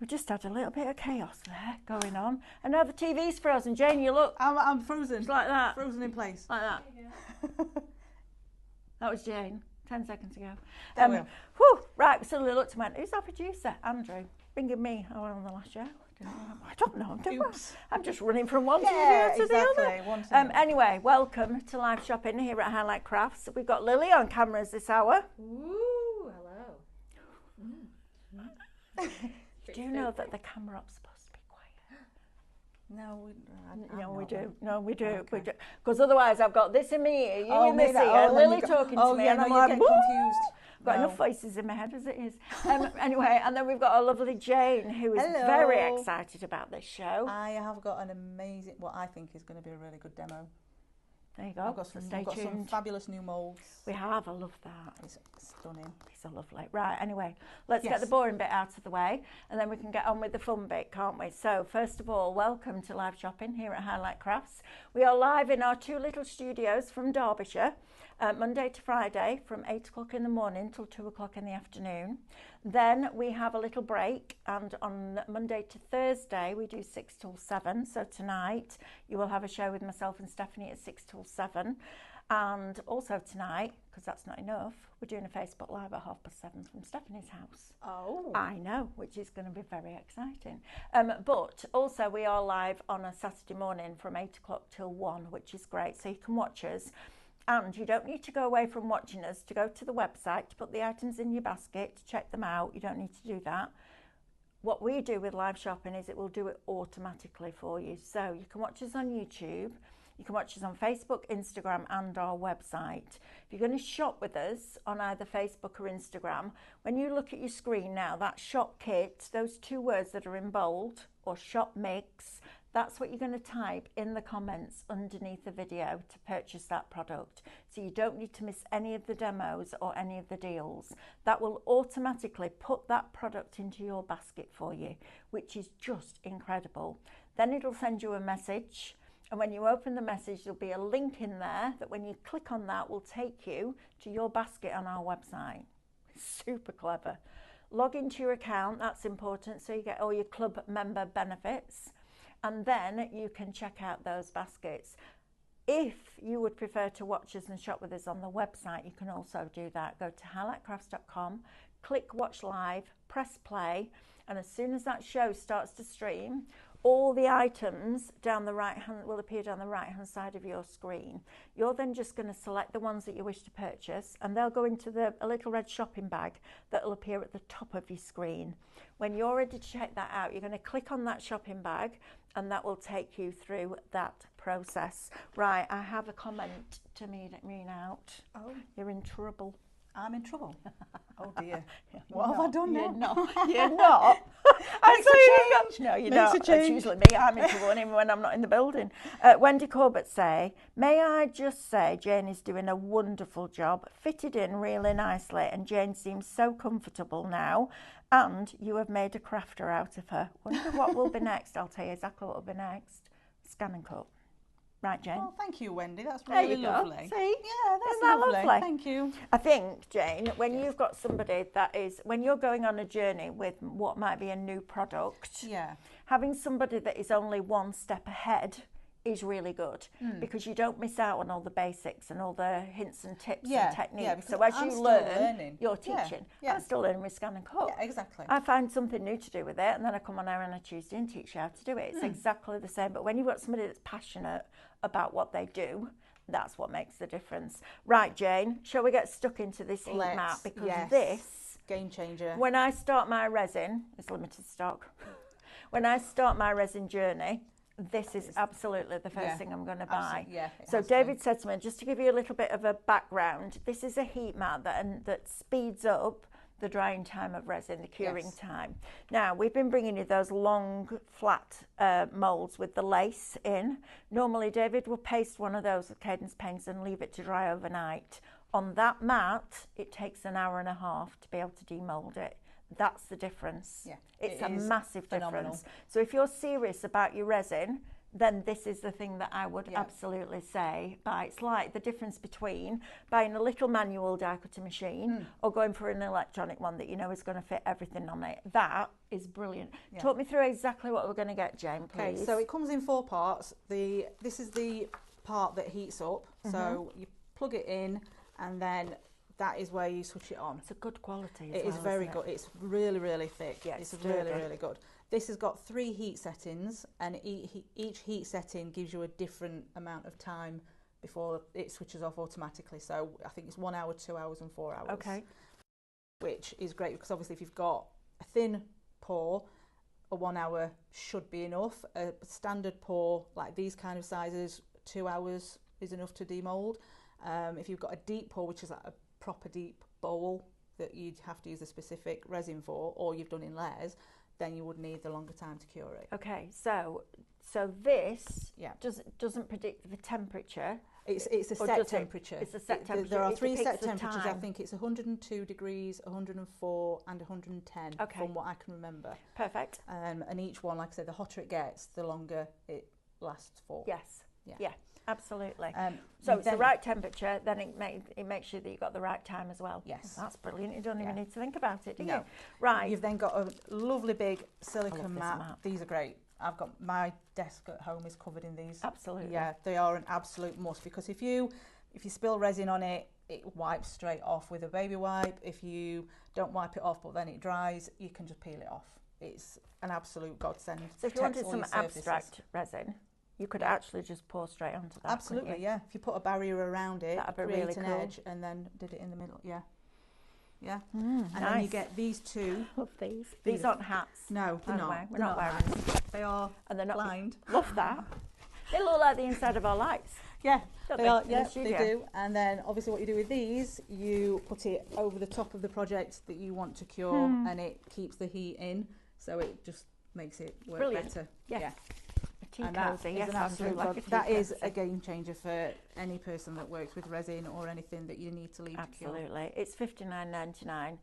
We just had a little bit of chaos there going on. And now the TV's frozen. Jane, you look. I'm frozen. It's like that. Frozen in place. Like that. That was Jane, 10 seconds ago. Whew, right, we suddenly looked and went, who's our producer? Andrew. Bringing me on the last show. I don't know. I'm just running from one studio to the other. Anyway, welcome to live shopping here at Highlight Crafts. We've got Lily on cameras this hour. Ooh, hello. Do you know that the camera up's supposed to be quiet? No, we do. No, we do. Okay. Because otherwise I've got this in my ear, you in this ear, Lily talking to me, and I'm like, confused. I've got enough voices in my head as it is. Anyway, and then we've got our lovely Jane, who is very excited about this show. I have got an amazing, what I think is going to be a really good demo. There you go. We've got some fabulous new moulds. We have. I love that. It's stunning. These are lovely. Right, anyway, let's get the boring bit out of the way and then we can get on with the fun bit, can't we? So, first of all, welcome to live shopping here at Highlight Crafts. We are live in our two little studios from Derbyshire, Monday to Friday from 8 o'clock in the morning till 2 o'clock in the afternoon. Then we have a little break, and on Monday to Thursday we do 6 till 7. So tonight you will have a show with myself and Stephanie at 6 till 7. And also tonight, because that's not enough, we're doing a Facebook Live at 7:30 from Stephanie's house. Oh. I know, which is going to be very exciting. But also we are live on a Saturday morning from 8 o'clock till 1, which is great. So you can watch us. And you don't need to go away from watching us to go to the website, to put the items in your basket, to check them out. You don't need to do that. What we do with live shopping is it will do it automatically for you. So you can watch us on YouTube. You can watch us on Facebook, Instagram, and our website. If you're going to shop with us on either Facebook or Instagram, when you look at your screen now, that shop kit, those two words that are in bold, or shop mix, that's what you're going to type in the comments underneath the video to purchase that product. So you don't need to miss any of the demos or any of the deals. That will automatically put that product into your basket for you, which is just incredible. Then it'll send you a message. And when you open the message, there'll be a link in there that when you click on that will take you to your basket on our website. Super clever. Log into your account, that's important, so you get all your club member benefits. And then you can check out those baskets. If you would prefer to watch us and shop with us on the website, you can also do that. Go to highlightcrafts.com, click watch live, press play, and as soon as that show starts to stream, all the items down the right hand will appear down the right hand side of your screen. You're then just going to select the ones that you wish to purchase, and they'll go into a little red shopping bag that will appear at the top of your screen. When you're ready to check that out, you're going to click on that shopping bag, and that will take you through that process. Right, I have a comment to read out. Oh, you're in trouble. I'm in trouble. Oh dear. What have I done You're now? not. You're not. No, you don't. It's usually me. I'm in trouble even when I'm not in the building. Wendy Corbett may I just say Jane is doing a wonderful job, fitted in really nicely, and Jane seems so comfortable now, and you have made a crafter out of her. Wonder what will be next. I'll tell you exactly what will be next. Scan and cut. Right, Jane? Oh, thank you, Wendy. That's really lovely. See? Yeah, that's Isn't that lovely? Thank you. I think, Jane, when you've got somebody when you're going on a journey with what might be a new product, having somebody that is only one step ahead is really good because you don't miss out on all the basics and all the hints and tips and techniques. So as you learn, you're teaching. I'm still learning with scan and cut. Yeah, exactly. I find something new to do with it, and then I come on there on a Tuesday and teach you how to do it. It's exactly the same. But when you've got somebody that's passionate about what they do, that's what makes the difference. Right, Jane, shall we get stuck into this heat mat? Because this game changer. When I start my resin, it's limited stock. When I start my resin journey, this is absolutely the first thing I'm going to buy. So David said to me, just to give you a little bit of a background, this is a heat mat that speeds up the drying time of resin, the curing time. Now, we've been bringing you those long, flat moulds with the lace in. Normally, David will paste one of those with Cadence paints and leave it to dry overnight. On that mat, it takes an hour and a half to be able to demold it. That's the difference. It's a massive difference. So if you're serious about your resin, then this is the thing that I would absolutely say buy. It's like the difference between buying a little manual die cutting machine or going for an electronic one that you know is going to fit everything on it. That is brilliant. Talk me through exactly what we're going to get, Jane, please. Okay, so it comes in 4 parts. This is the part that heats up. So you plug it in, and then that is where you switch it on. It's a good quality as It well, is very isn't good. It's really, really thick. Yeah, it's sturdy. really, really good. This has got 3 heat settings, and each heat setting gives you a different amount of time before it switches off automatically. So I think it's 1 hour, 2 hours and 4 hours. Okay. Which is great because obviously if you've got a thin pour, a 1 hour should be enough. A standard pour, like these kind of sizes, 2 hours is enough to demold. If you've got a deep pour, which is like a proper deep bowl that you'd have to use a specific resin for, or you've done in layers, then you would need the longer time to cure it. Okay, so this doesn't predict the temperature. It's a set temperature. It's a set temperature. There are 3 set temperatures. I think it's 102 degrees, 104 and 110 from what I can remember. Perfect. And each one, like I said, the hotter it gets, the longer it lasts for. Yes. Yeah. Absolutely. So it's the right temperature, then it makes sure that you've got the right time as well. Yes. That's brilliant. You don't even need to think about it, do No. you? Right. You've then got a lovely big silicone mat. These are great. I've got my desk at home is covered in these. Absolutely. Yeah, they are an absolute must because if you spill resin on it, it wipes straight off with a baby wipe. If you don't wipe it off but then it dries, you can just peel it off. It's an absolute godsend. So if you wanted some abstract resin, you could actually just pour straight onto that. Absolutely, yeah. If you put a barrier around it, that'd be create really an cool. edge and then did it in the middle, yeah. And then you get these 2. Love these. These aren't hats. No, they're not. We're not wearing them. They are And they're not blind. Love that. They look like the inside of our lights. Yeah, they are. In Yeah, the studio. they do. And then obviously what you do with these, you put it over the top of the project that you want to cure and it keeps the heat in. So it just makes it work better. Yes. And that is an absolute that is a game changer for any person that works with resin or anything that you need to leave to cure. Absolutely. It's $59.99.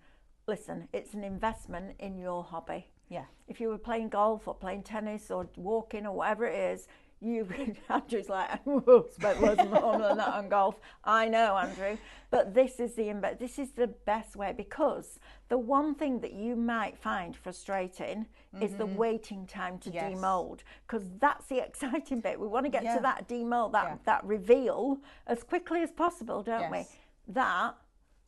Listen, it's an investment in your hobby. Yeah. If you were playing golf or playing tennis or walking or whatever it is, Andrew's like, I spent loads more than that on golf. I know, Andrew. But this is the best way, because the one thing that you might find frustrating is the waiting time to demold, because that's the exciting bit. We want to get to that demold, that reveal as quickly as possible, don't we? That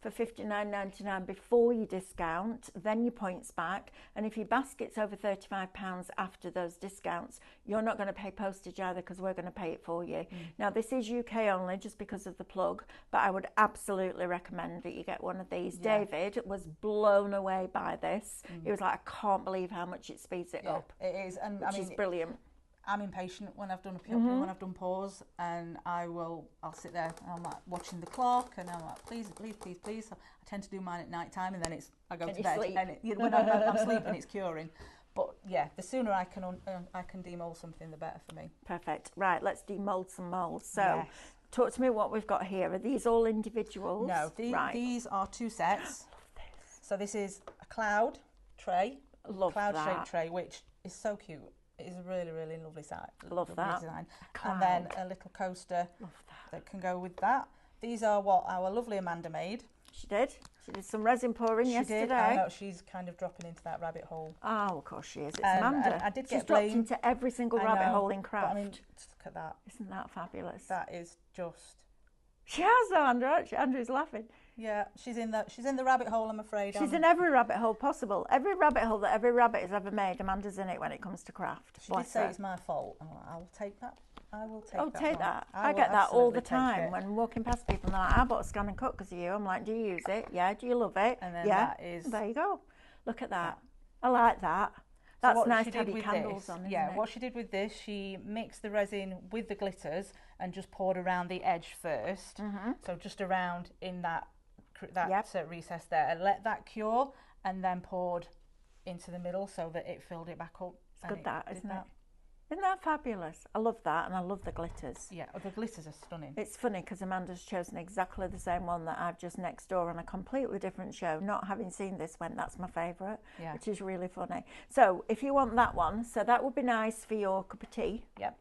for $59.99 before you discount, then your points back. And if your basket's over £35 after those discounts, you're not going to pay postage either, because we're going to pay it for you. Now, this is UK only just because of the plug, but I would absolutely recommend that you get one of these. David was blown away by this. He was like, I can't believe how much it speeds it up. It is, and which is brilliant. I'm impatient when I've done when I've done pours, and I'll sit there and I'm like watching the clock, and I'm like, please. I tend to do mine at night time, and then I go to bed, sleep. and when I'm sleeping, it's curing. But yeah, the sooner I can demold something, the better for me. Perfect. Right, let's demold some molds. So, talk to me what we've got here. Are these all individuals? No, these are 2 sets. I love this. So this is a cloud tray, Cloud-shaped tray, which is so cute. It is a really, really lovely size. Love that. Design. And then a little coaster that can go with that. These are what our lovely Amanda made. She did some resin pouring yesterday. She did. I know, she's kind of dropping into that rabbit hole. Oh, of course she is. It's Amanda. I did She's get dropped into every single rabbit hole in craft. But I mean, just look at that. Isn't that fabulous? That is just. She has, though, Andrew's laughing. Yeah, she's in the rabbit hole, I'm afraid. She's in every rabbit hole possible. Every rabbit hole that every rabbit has ever made, Amanda's in it when it comes to craft. She did say it's my fault. I'm like, I will take that. I will take that. Oh, take that. I will get that all the absolutely take time it. when walking past people and they're like, I bought a Scan and Cut because of you. I'm like, do you use it? Yeah. Do you love it? And then yeah. that is. There you go. Look at that. I like that. That's nice to have your candles on, isn't it? What she did with this, she mixed the resin with the glitters and just poured around the edge first. So just around in that recess there, and let that cure, and then poured into the middle so that it filled it back up. It's good, that, isn't it? Isn't that fabulous? I love that, and I love the glitters. Yeah, oh, the glitters are stunning. It's funny because Amanda's chosen exactly the same one that I've just next door on a completely different show. Not having seen this one, that's my favourite, which is really funny. So if you want that one, so that would be nice for your cup of tea. Yep.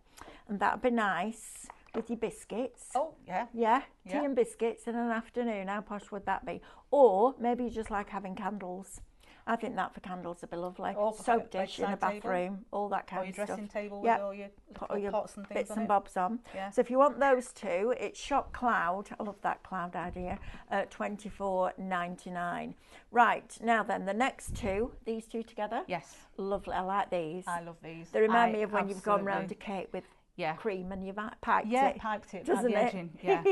And that would be nice with your biscuits. Oh, yeah. Yeah, tea and biscuits in an afternoon. How posh would that be? Or maybe you just like having candles. I think that for candles would be lovely. Or soap dish in a bathroom, all that kind of stuff. Or your dressing table with all your pots and things bits on and it. bobs on. Yeah. So if you want those two, it's Shop Cloud. I love that cloud idea. $24.99. Right, now then, the next two, these two together. Yes. Lovely. I like these. I love these. They remind me of when you've gone round a cake with yeah. cream and you've piped it. Yeah, piped it. Doesn't it? Yeah.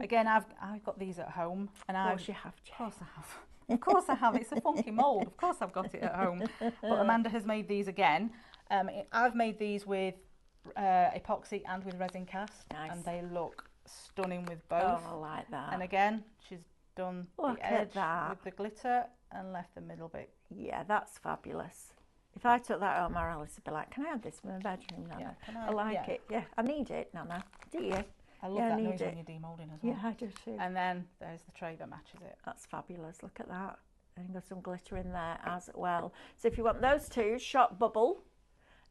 Again, I've got these at home, and Of course you have. Of course I have. Of course I have. It's a funky mould. Of course I've got it at home. But Amanda has made these again. I've made these with epoxy and with resin cast, and they look stunning with both. Oh, I like that. And again, she's done Look the edge at that. with the glitter and left the middle bit. Yeah, that's fabulous. If I took that home, Alice would be like, can I have this in my bedroom, Nana? Yeah, I like it. Yeah, I need it, Nana. Do you? I love that noise when you're demoulding as well. Yeah, I do too. And then there's the tray that matches it. That's fabulous. Look at that. And got some glitter in there as well. So if you want those two, Shop Bubble,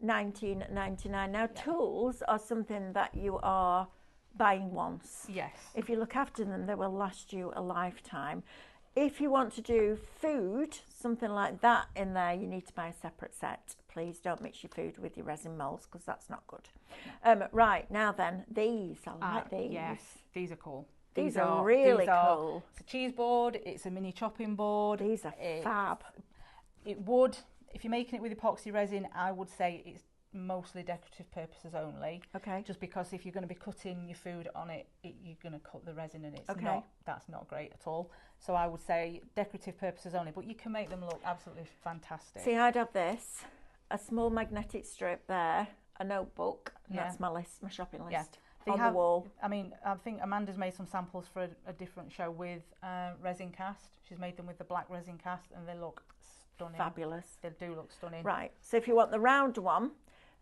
$19.99. Now, tools are something that you are buying once. Yes. If you look after them, they will last you a lifetime. If you want to do food, something like that in there, you need to buy a separate set. Please don't mix your food with your resin moulds because that's not good. Right, now then, these. I like these. Yes, these are cool. These are really cool. It's a cheese board, it's a mini chopping board. These are fab. It would, if you're making it with epoxy resin, I would say it's mostly decorative purposes only. Okay. Just because if you're going to be cutting your food on it, you're going to cut the resin and that's not great at all. So I would say decorative purposes only, but you can make them look absolutely fantastic. See, I'd have this, a small magnetic strip there, a notebook, and that's my list, my shopping list. Yeah. On the wall. I mean, I think Amanda's made some samples for a different show with resin cast. She's made them with the black resin cast and they look stunning. Fabulous. They do look stunning. Right, so if you want the round one,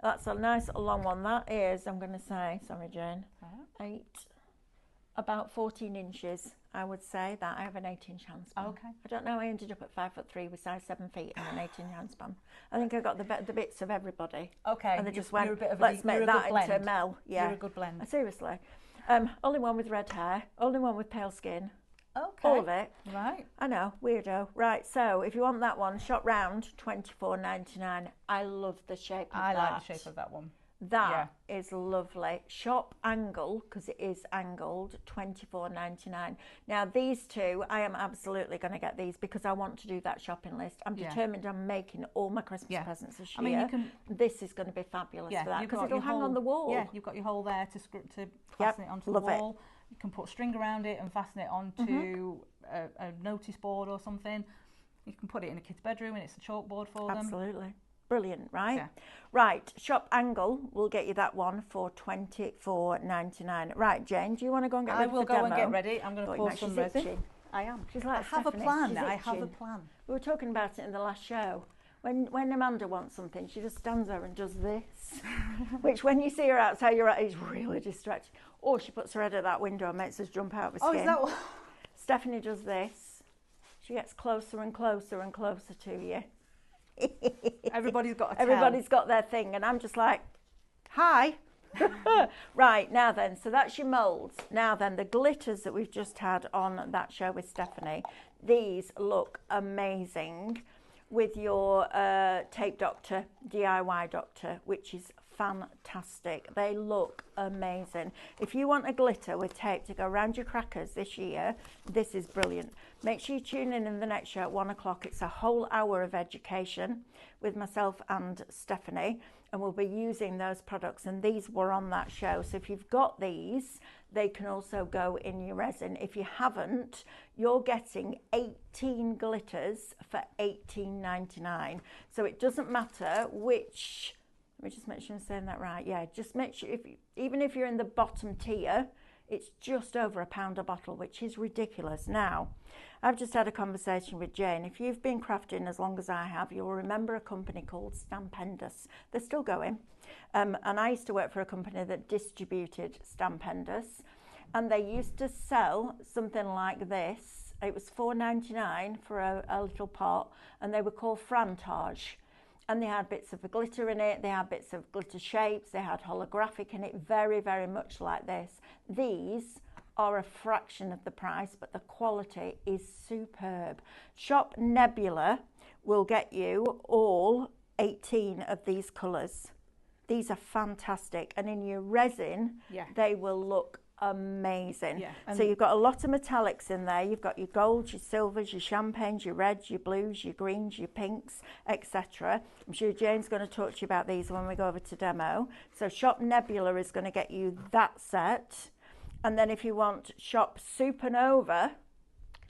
that's a nice long one. That is, I'm going to say, sorry Jane, 8, about 14 inches, I would say. That I have an 8-inch handspan. Okay. I don't know how I ended up at 5'3" with size 7 feet and an 8-inch handspan. I think I got the bits of everybody. Okay. And they just went, you're a bit of let's make that into a Mel. Yeah. You're a good blend. Seriously. Only one with red hair, only one with pale skin. Okay. All of it. Right. I know, weirdo. Right, so if you want that one, shop round, $24.99. I love the shape of that. I like the shape of that one. That is lovely. Shop angle, because it is angled, $24.99. Now these two, I am absolutely going to get these because I want to do that shopping list. I'm determined on making all my Christmas presents this year. I mean, you can. This is going to be fabulous for that because it'll hang on the wall. Yeah, you've got your hole there to fasten it onto the wall. You can put string around it and fasten it onto a notice board or something. You can put it in a kid's bedroom and it's a chalkboard for them. Absolutely. Brilliant, right? Yeah. Right, Shop Angle, we'll get you that one for $24.99. Right, Jane, do you want to go and get ready for the demo? I will go and get ready. I'm going to pour some resin. Itching. I am. She's like, I have a plan. I have a plan. We were talking about it in the last show. When Amanda wants something, she just stands there and does this, which when you see her outside, you're right, is really distracting. Or she puts her head at that window and makes us jump out of her skin. Oh, is that what? Stephanie does this. She gets closer and closer and closer to you. Everybody's got a tell. Everybody's got their thing, and I'm just like, hi. Right, now then, so that's your moulds. Now then, the glitters that we've just had on that show with Stephanie, these look amazing with your Tape Doctor, DIY Doctor, which is fantastic. They look amazing. If you want a glitter with tape to go around your crackers this year, this is brilliant. Make sure you tune in the next show at 1 o'clock. It's a whole hour of education with myself and Stephanie, and we'll be using those products, and these were on that show. So if you've got these, they can also go in your resin. If you haven't, you're getting 18 glitters for $18.99. So it doesn't matter which, let me just make sure I'm saying that right. Yeah, just make sure, even if you're in the bottom tier, It's just over £1 a bottle, which is ridiculous. Now, I've just had a conversation with Jane. If you've been crafting as long as I have, you'll remember a company called Stampendous. They're still going. And I used to work for a company that distributed Stampendous. And they used to sell something like this. It was $4.99 for a little pot. And they were called Frantage. And they had bits of the glitter in it, they had bits of glitter shapes, they had holographic in it, very, very much like this. These are a fraction of the price, but the quality is superb. Shop Nebula will get you all 18 of these colours. These are fantastic, and in your resin, they will look amazing. So you've got a lot of metallics in there. You've got your golds, your silvers, your champagnes, your reds, your blues, your greens, your pinks, etc. I'm sure Jane's going to talk to you about these when we go over to demo. So Shop Nebula is going to get you that set. And then if you want Shop Supernova,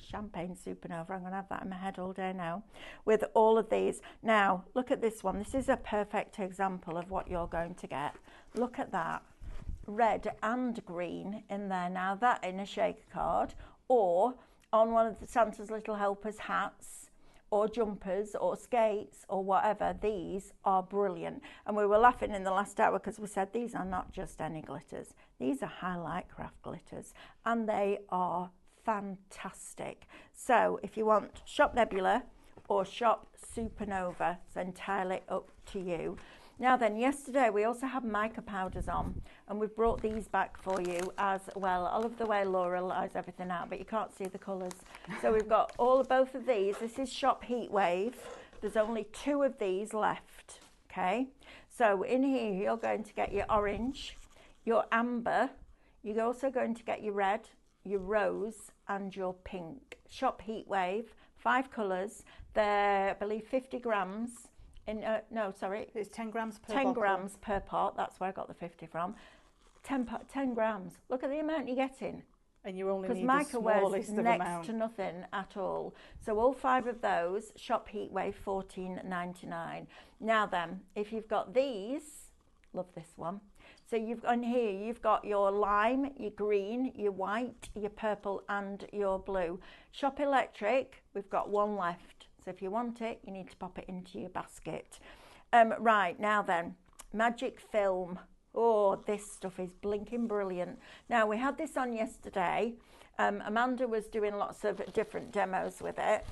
Champagne Supernova, I'm going to have that in my head all day now, with all of these. Now, look at this one. This is a perfect example of what you're going to get. Look at that. Red and green in there. Now that in a shaker card, or on one of the Santa's Little Helpers hats, or jumpers, or skates, or whatever. These are brilliant. And we were laughing in the last hour because we said these are not just any glitters. These are Highlight Craft glitters, and they are fantastic. So if you want Shop Nebula or Shop Supernova, it's entirely up to you. Now then, yesterday we also had mica powders on, and we've brought these back for you as well. I love the way Laura lies everything out, but you can't see the colours. So we've got both of these. This is Shop Heatwave. There's only 2 of these left, okay? So in here you're going to get your orange, your amber, you're also going to get your red, your rose, and your pink. Shop Heatwave, 5 colours. They're, I believe, 50 grams. No, sorry. It's 10 grams per 10 bottle. grams per pot. That's where I got the 50 from. 10 grams. Look at the amount you're getting. And you only need the mica wears smallest of next amount. to nothing at all. So all 5 of those, Shop Heatwave, $14.99. Now then, if you've got these, love this one. So you've on here, you've got your lime, your green, your white, your purple, and your blue. Shop Electric, we've got 1 left. So if you want it, you need to pop it into your basket. Right, now then, Magic Film. Oh, this stuff is blinking brilliant. Now, we had this on yesterday. Amanda was doing lots of different demos with it.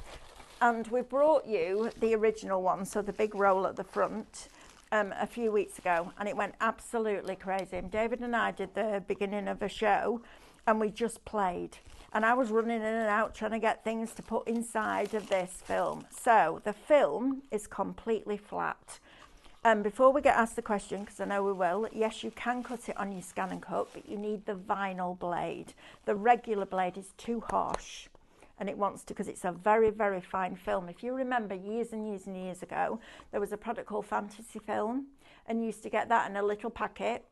And we brought you the original one, so the big roll at the front, a few weeks ago. And it went absolutely crazy. And David and I did the beginning of a show, and we just played. And I was running in and out trying to get things to put inside of this film. So the film is completely flat. And before we get asked the question, because I know we will, yes, you can cut it on your scan and cut, but you need the vinyl blade. The regular blade is too harsh, and it wants to, because it's a very, very fine film. If you remember years and years and years ago, there was a product called Fantasy Film, and you used to get that in a little packet.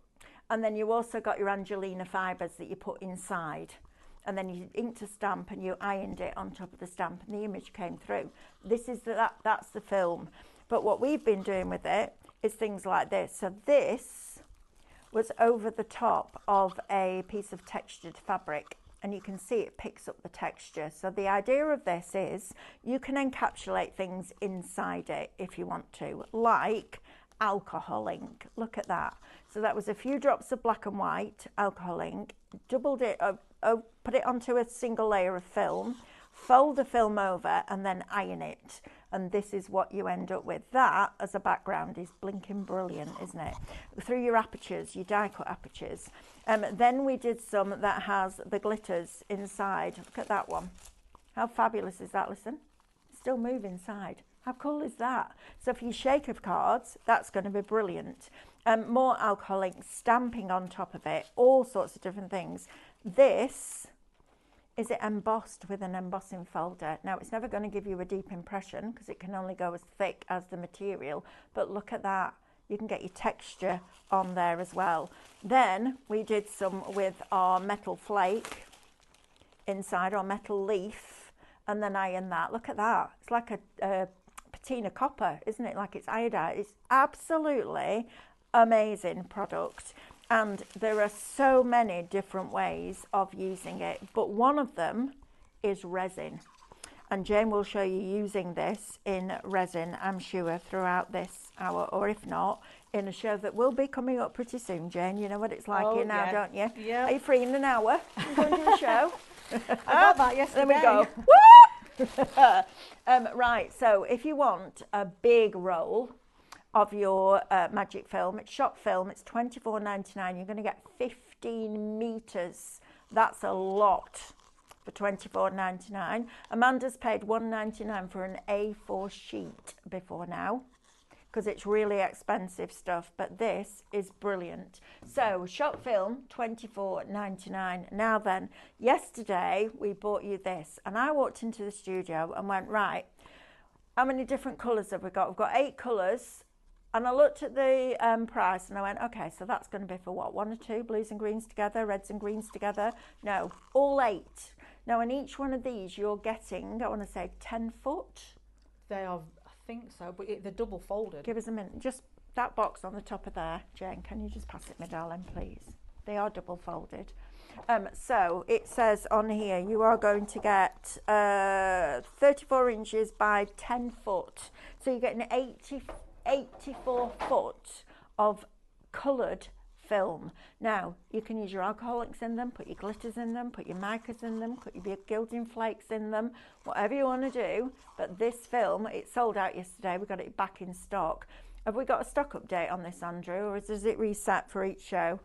And then you also got your Angelina fibres that you put inside. And then you inked a stamp and you ironed it on top of the stamp, and the image came through. This is that's the film. But what we've been doing with it is things like this. So this was over the top of a piece of textured fabric, and you can see it picks up the texture. So the idea of this is you can encapsulate things inside it if you want to, like alcohol ink. Look at that. So that was a few drops of black and white alcohol ink, doubled it up, put it onto a single layer of film, fold the film over, and then iron it. And this is what you end up with. That as a background is blinking brilliant, isn't it? Through your apertures, your die cut apertures. Then we did some that has the glitters inside. Look at that one. How fabulous is that? Listen, still move inside. How cool is that? So for your shaker cards, that's going to be brilliant. More alcohol ink, stamping on top of it, all sorts of different things. This is it embossed with an embossing folder. Now, it's never going to give you a deep impression because it can only go as thick as the material, but look at that. You can get your texture on there as well. Then we did some with our metal flake inside, our metal leaf, and then iron that. Look at that. It's like a patina copper, isn't it? Like it's iodized. It's absolutely amazing product. And there are so many different ways of using it, but one of them is resin. And Jane will show you using this in resin, I'm sure, throughout this hour, or if not, in a show that will be coming up pretty soon. Jane, you know what it's like here now, don't you? Yeah. Are you free in an hour? I'm going to do a show. I got that yesterday. There we go. Right, so if you want a big roll of your magic film, it's shop film, it's $24.99. You're going to get 15 metres. That's a lot for $24.99. Amanda's paid $1.99 for an A4 sheet before now, because it's really expensive stuff, but this is brilliant. So shop film, $24.99. Now then, yesterday we bought you this, and I walked into the studio and went, right, how many different colours have we got? We've got 8 colours. And I looked at the price and I went, okay, so that's going to be for what, 1 or 2 blues and greens together, reds and greens together? No, all 8. Now, in each one of these, you're getting, I want to say, 10 foot. They are, I think so, but they're double folded. Give us a minute. Just that box on the top of there, Jane, can you just pass it me, darling, please? They are double folded. So it says on here, you are going to get 34 inches by 10 foot. So you're getting 84 foot of coloured film. Now, you can use your alcoholics in them, put your glitters in them, put your micas in them, put your gilding flakes in them, whatever you want to do. But this film, it sold out yesterday. We got it back in stock. Have we got a stock update on this, Andrew, or does it reset for each show?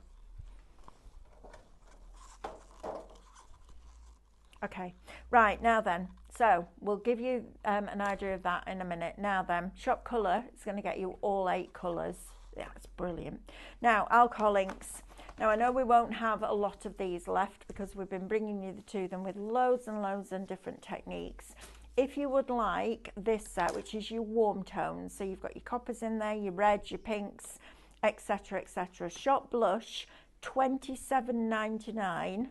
Okay, right, now then, so we'll give you an idea of that in a minute. Now then, shop colour, it's going to get you all 8 colours. Yeah, it's brilliant. Now, alcohol inks. Now, I know we won't have a lot of these left because we've been bringing you to them with loads and loads and different techniques. If you would like this set, which is your warm tones, so you've got your coppers in there, your reds, your pinks, etc., etc. Shop blush, $27.99.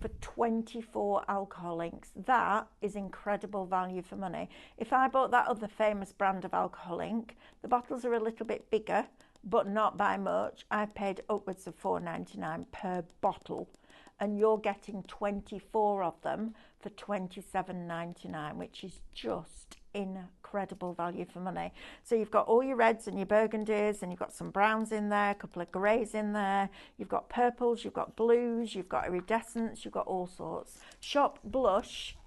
for 24 alcohol inks. That is incredible value for money. If I bought that other famous brand of alcohol ink, the bottles are a little bit bigger, but not by much. I paid upwards of $4.99 per bottle, and you're getting 24 of them for $27.99, which is just incredible value for money. So you've got all your reds and your burgundies, and you've got some browns in there, a couple of greys in there, you've got purples, you've got blues, you've got iridescents, you've got all sorts. Shop blush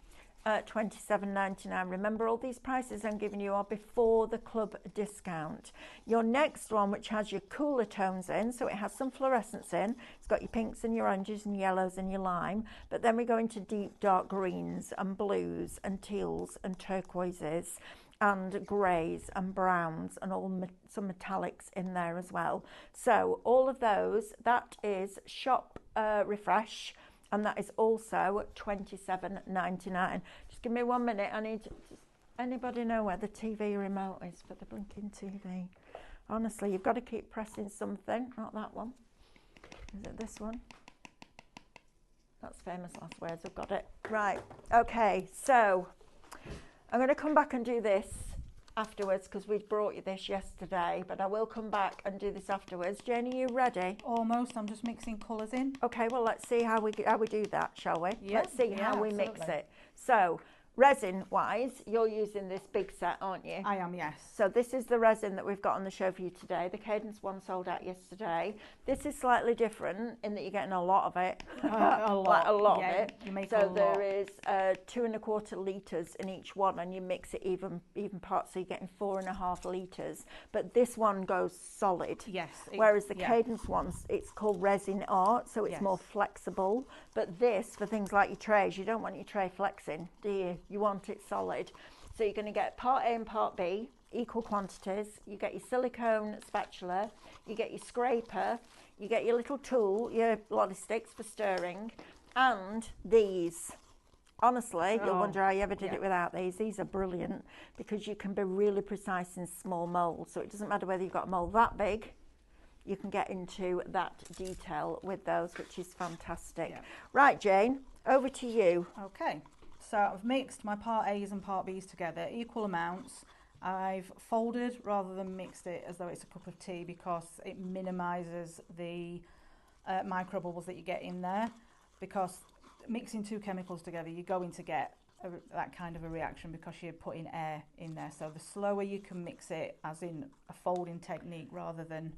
at $27.99. Remember, all these prices I'm giving you are before the club discount. Your next one, which has your cooler tones in, so it has some fluorescence in, it's got your pinks and your oranges and yellows and your lime, but then we go into deep dark greens and blues and teals and turquoises and greys and browns and some metallics in there as well. So all of those, that is shop refresh, and that is also $27.99. Just give me 1 minute. I need, anybody know where the TV remote is for the blinking TV? Honestly, you've got to keep pressing something. Not that one. Is it this one? That's famous last words. I've got it. Right. Okay. So I'm going to come back and do this afterwards because we brought you this yesterday, but I will come back and do this afterwards. Jane, are you ready? Almost. I'm just mixing colours in. Okay, well, let's see how we do that, shall we? Yep. Let's see how we mix it. So, resin-wise, you're using this big set, aren't you? I am, yes. So this is the resin that we've got on the show for you today. The Cadence one sold out yesterday. This is slightly different in that you're getting a lot of it. A lot. Like a lot yeah, of it. You make so a lot. there is 2 1/4 litres in each one, and you mix it even parts, so you're getting 4 1/2 litres. But this one goes solid. Yes. Whereas the Cadence ones, it's called resin art, so it's more flexible. But this, for things like your trays, you don't want your tray flexing, do you? You want it solid. So you're going to get part A and part B, equal quantities. You get your silicone spatula, you get your scraper, you get your little tool, your lolly sticks for stirring, and these. Honestly, you'll wonder how you ever did it without these. These are brilliant because you can be really precise in small moulds. So it doesn't matter whether you've got a mould that big, you can get into that detail with those, which is fantastic. Yeah. Right, Jane, over to you. Okay. So I've mixed my part A's and part B's together, equal amounts. I've folded rather than mixed it as though it's a cup of tea because it minimises the micro bubbles that you get in there, because mixing two chemicals together, you're going to get that kind of a reaction because you're putting air in there. So the slower you can mix it, as in a folding technique rather than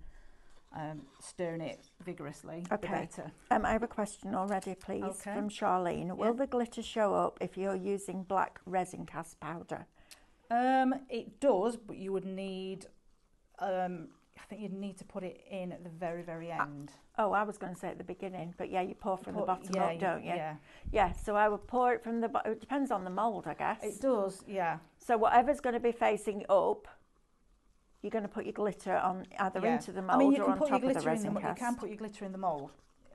stirring it vigorously, the better. I have a question already, please, from Charlene. Will the glitter show up if you're using black resin cast powder? It does, but you would need, I think you'd need to put it in at the very, very end. Oh, I was going to say at the beginning, but yeah, you pour from the bottom up, don't you? Yeah. Yeah, so I would pour it from the bottom. It depends on the mould, I guess. It does, yeah. So whatever's going to be facing up, you're going to put your glitter on either into the mould or on top of the resin cast. You can put your glitter in the mould.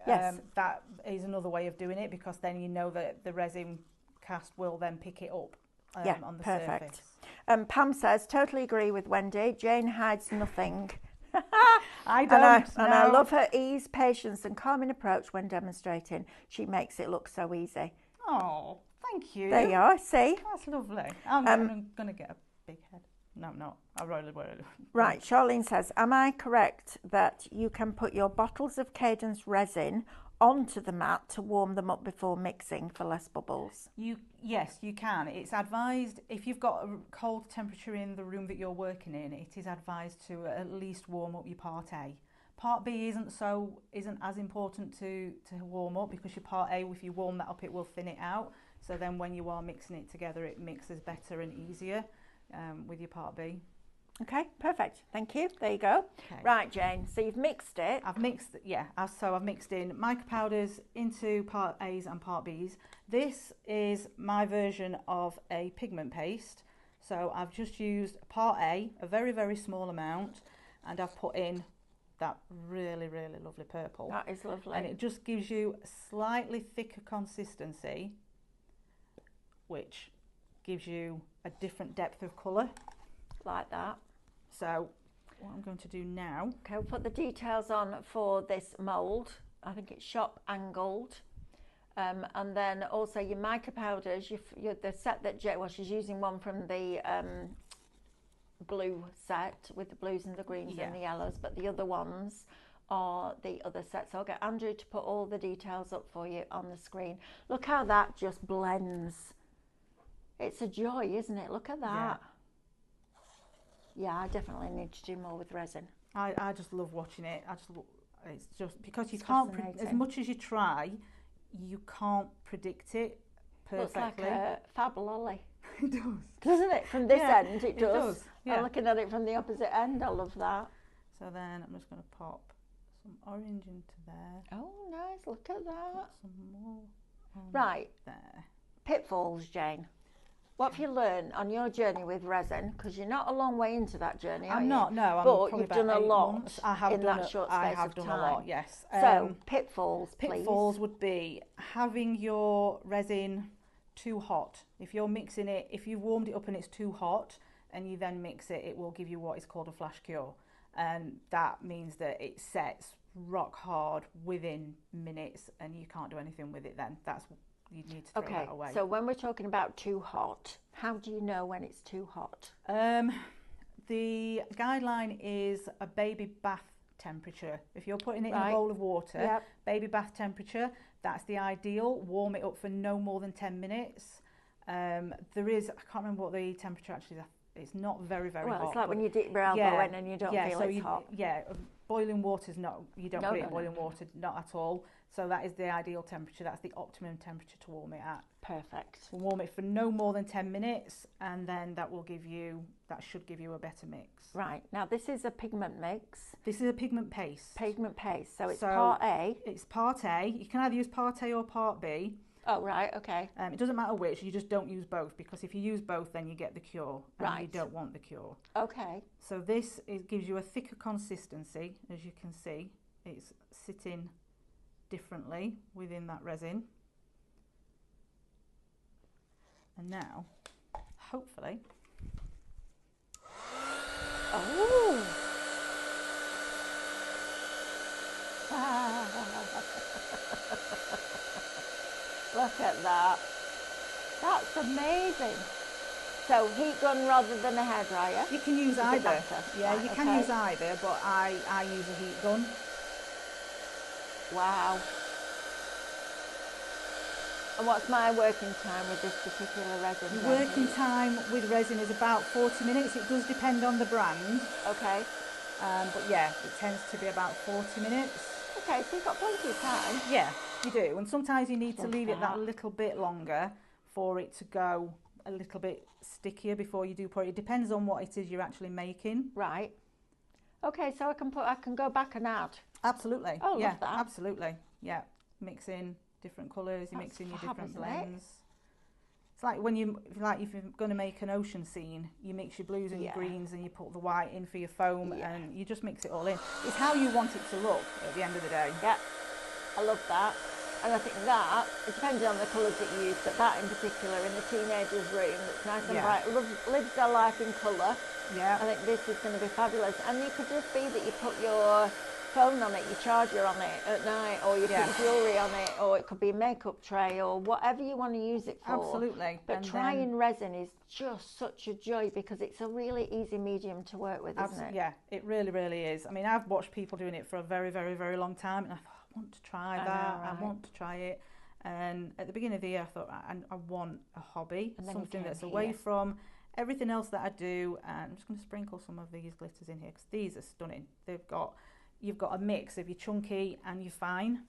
Yes. That is another way of doing it, because then you know that the resin cast will then pick it up on the surface. Pam says, totally agree with Wendy. Jane hides nothing. I don't. And I love her ease, patience and calming approach when demonstrating. She makes it look so easy. Oh, thank you. There you are, see? That's lovely. I'm going to get a big head. No, I'm not. I really will. Right, Charlene says, am I correct that you can put your bottles of Cadence resin onto the mat to warm them up before mixing for less bubbles? Yes, you can. It's advised, if you've got a cold temperature in the room that you're working in, it is advised to at least warm up your part A. Part B isn't as important to warm up, because your part A, if you warm that up, it will thin it out. So then when you are mixing it together, it mixes better and easier with your part B. Okay, perfect. Thank you. There you go. Okay. Right, Jane. So you've mixed it. I've mixed in mica powders into part A's and part B's. This is my version of a pigment paste. So I've just used part A, a very, very small amount, and I've put in that really, really lovely purple. That is lovely. And it just gives you a slightly thicker consistency, which gives you a different depth of colour. Like that. So what I'm going to do now... Okay, we'll put the details on for this mould. I think it's shop angled. And then also your mica powders, the set that she's using one from the blue set with the blues and the greens and the yellows, but the other ones are the other sets. I'll get Andrew to put all the details up for you on the screen. Look how that just blends. It's a joy, isn't it? Look at that. Yeah, I definitely need to do more with resin. I just love watching it. It's just because you can't, as much as you try, you can't predict it perfectly. Looks like a fab lolly. It does. Doesn't it? From this end, it does. It does. Yeah. I'm looking at it from the opposite end. I love that. So then I'm just going to pop some orange into there. Oh, nice. Look at that. Put some more right. There. Pitfalls, Jane. What have you learned on your journey with resin? Because you're not a long way into that journey, are you? I'm not, no. But you've done a lot months. I have in done that short space I have of done time. a lot, yes. So, pitfalls, please. Pitfalls would be having your resin too hot. If you're mixing it, if you've warmed it up and it's too hot and you then mix it, it will give you what is called a flash cure. And that means that it sets rock hard within minutes and you can't do anything with it then. You need to throw that away. So when we're talking about too hot, how do you know when it's too hot? The guideline is a baby bath temperature. If you're putting it in a bowl of water, baby bath temperature, that's the ideal. Warm it up for no more than 10 minutes. There is, I can't remember what the temperature actually is. It's not very, very hot. Well, it's like when you dip your elbow in and you don't feel it's hot. Yeah, boiling water's not, you don't put it in boiling water, not at all. So that is the ideal temperature. That's the optimum temperature to warm it at. Perfect. Warm it for no more than 10 minutes and then that should give you a better mix. Right. Now this is a pigment mix. This is a pigment paste. Pigment paste. So it's part A. It's part A. You can either use part A or part B. Oh, right, okay. It doesn't matter which, you just don't use both, because if you use both then you get the cure and you don't want the cure. Okay. So this gives you a thicker consistency, as you can see. It's sitting differently within that resin. And now, hopefully... Oh! Look at that. That's amazing. So heat gun rather than a hairdryer? You can use either. Yeah, you can use either, but I use a heat gun. Wow. And what's my working time with this particular resin? Your working time with resin is about 40 minutes. It does depend on the brand. Okay. But yeah, it tends to be about 40 minutes. Okay, so you've got plenty of time. Yeah, you do. And sometimes you need to Love leave it that that. little bit longer for it to go a little bit stickier before you do pour it. It depends on what it is you're actually making. Right. Okay, so I can go back and add. Absolutely. Oh, yeah, love that. absolutely. Yeah, mix in different colours. You mix in your fab, different isn't it? blends. It's like when if you're going to make an ocean scene, you mix your blues and your Yeah. greens and you put the white in for your foam Yeah. and you just mix it all in. It's how you want it to look at the end of the day. Yeah, I love that. And I think that, it depends on the colours that you use, but that in particular in the teenager's room that's nice and Yeah. bright, lives their life in colour. Yeah. I think this is going to be fabulous. And you could just be that you put your phone on it, your charger on it at night, or you Yeah. put jewellery on it, or it could be a makeup tray, or whatever you want to use it for. Absolutely. But And trying then- resin is just such a joy because it's a really easy medium to work with, isn't it? Yeah, it really, really is. I mean, I've watched people doing it for a very, very, very long time, and I thought, I want to try that. right. I want to try it. And at the beginning of the year, I thought, I want a hobby, And then you something came that's away here. from everything else that I do. And I'm just going to sprinkle some of these glitters in here because these are stunning. You've got a mix of your chunky and your fine,